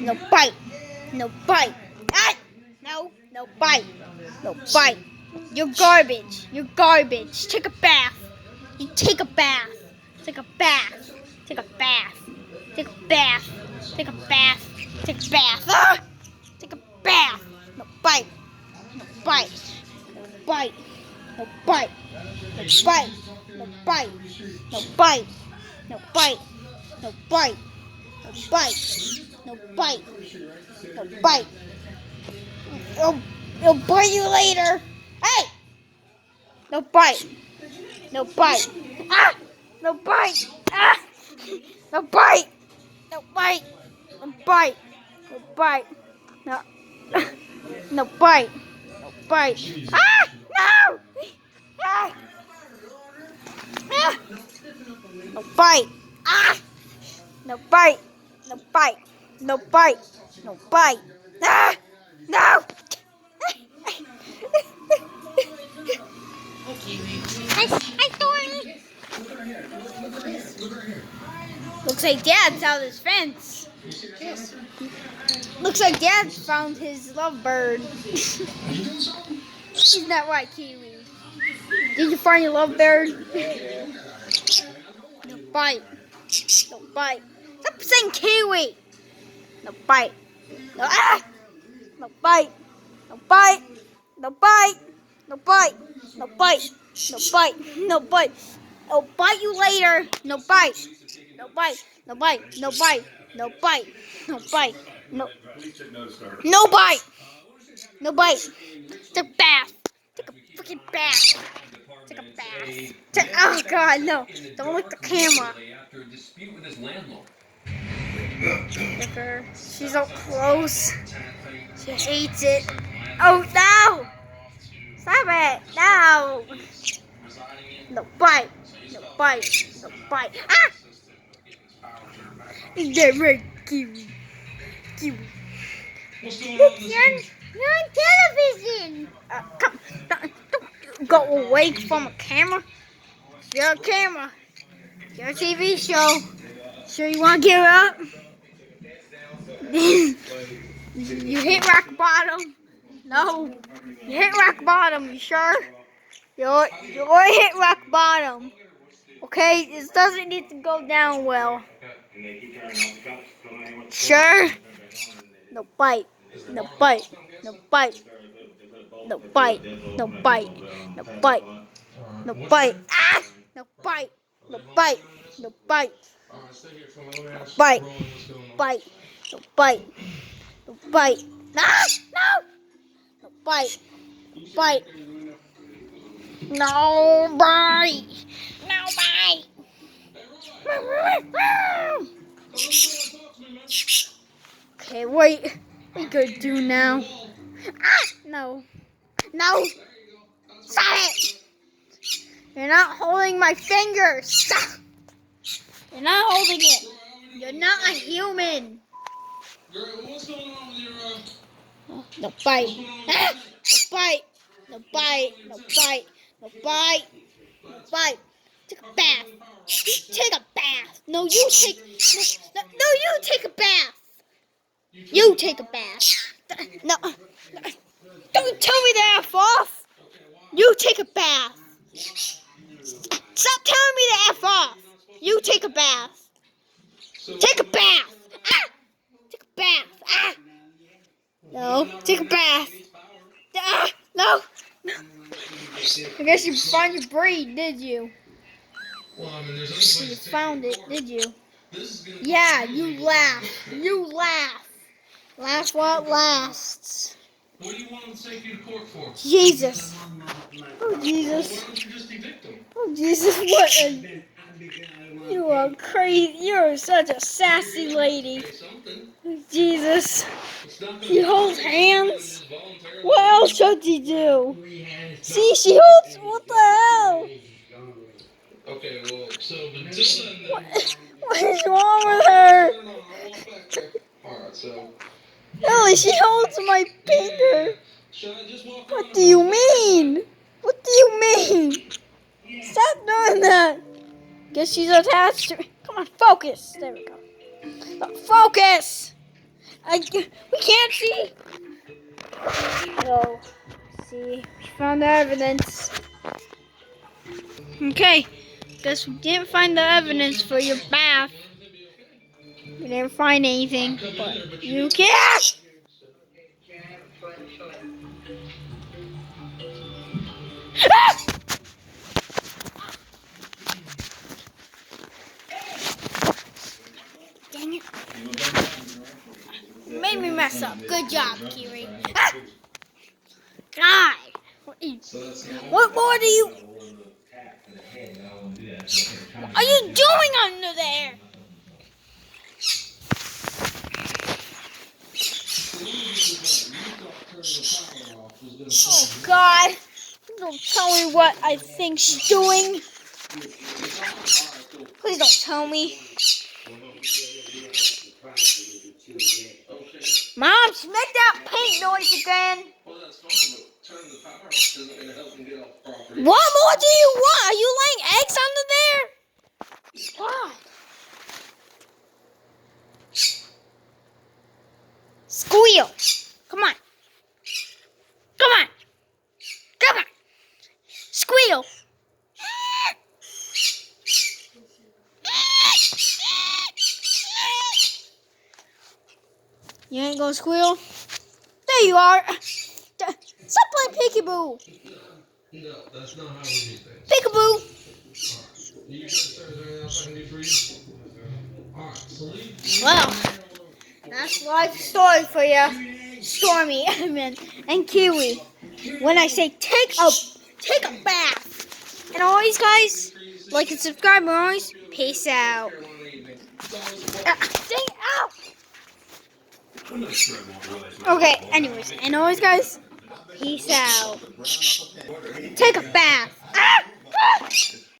No bite. No bite. Ah! No. No bite. No bite. You're garbage. You're garbage. Take a bath. You take a bath. Take a bath. Take a bath. Take a bath. Take a bath. Take a bath. Ah! Take a bath. No bite. No bite. No bite. No bite. No bite. No bite. No bite. No bite. No bite. No bite. No bite. No bite. It'll bite you later. Hey! No bite. No bite. Ah! No bite. Ah! No bite. No bite. No bite. No bite. No. No bite. No bite. Ah! No! Ah! Ah! No bite. Ah! No bite. No bite. No bite. No bite. Ah! No! Hi, Thorny. Looks like Dad's out of his fence. Looks like Dad found his lovebird. Isn't that right, Kiwi? Did you find your lovebird? No bite. No bite. Stop saying Kiwi. No bite. No, ah! No bite. No bite. No bite. No bite. No bite. No bite. No bite. I'll bite you later. No bite. No bite. No bite. No bite. No bite. No bite. No. No bite. No bite. Take a bath. Take a freaking bath. Take a bath. Oh God, no! Don't look at the camera. Look at her. She's so close. She hates it. Oh no! Stop it! No! No bite! No bite! No bite! Ah! Get rid, Kiwi. Kiwi. Look, you're on television. Come, don't go away from a camera. You're a camera. You're a TV show. Sure you want to give up? You hit rock bottom. No. You hit rock bottom. You sure? You hit rock bottom. Okay? This doesn't need to go down well. Sure? No bite. No bite. No bite. No bite. No bite. No bite. No bite. Ah! No bite. No bite. No bite. No bite. Bite. No bite. No bite. Ah! No! No bite. Bite. No bite. No bite. Okay, wait. What are you gonna do now? Ah! No. No. Stop it. You're not holding my finger. Stop. You're not holding it. You're not a human. What's going on with your, No bite. Ah! No bite. No bite. No bite. No bite. No bite. Take a bath. You take a bath. No, you take. No, you take a bath. You take a bath. No. Don't tell me to F off. You take a bath. Stop telling me to F off. You take a bath. Take a bath. Ah! Take a bath. Ah! No. Take a bath. Ah! No. I guess you found your breed, did you? You found it, did you? Yeah, you laugh. You laugh. Laugh while it lasts. what do you want him to take you to court for? Jesus. Oh, Jesus. Why don't you just evict him? Oh, Jesus. What a... You are crazy. You're such a sassy lady. Jesus. She holds hands. What else should she do? See, she holds... What the hell? Okay, well, so just What is wrong with her? Alright, so Ellie, she holds my finger. should I just walk What do you mean? What do you mean? Stop doing that. Guess she's attached to me. Come on, focus. There we go. Focus! We can't see. No. See, we found the evidence. Okay, guess we didn't find the evidence for your bath. We didn't find anything, but you can. Ah! Dang it. You made me mess up. Good job, Kiwi. Ah! God. What more do you... What are you doing under there? Oh, God. Don't tell me what I think she's doing. Please don't tell me. Mom, she made that paint noise again. What more do you want? Are you laying eggs under there? God. Squeal. Come on. Come on. Come on. Squeal. You ain't gonna squeal? There you are. Stop playing peekaboo. No, that's not how we do things. Peekaboo. You guys, is there anything else I can do for you? Alright, so leave. Well, that's life story for you, Stormy, and Kiwi. When I say take a bath, and always, guys, like and subscribe. And always, peace out. Dang, ow. Okay. Anyways, and always, guys, peace out. Take a bath.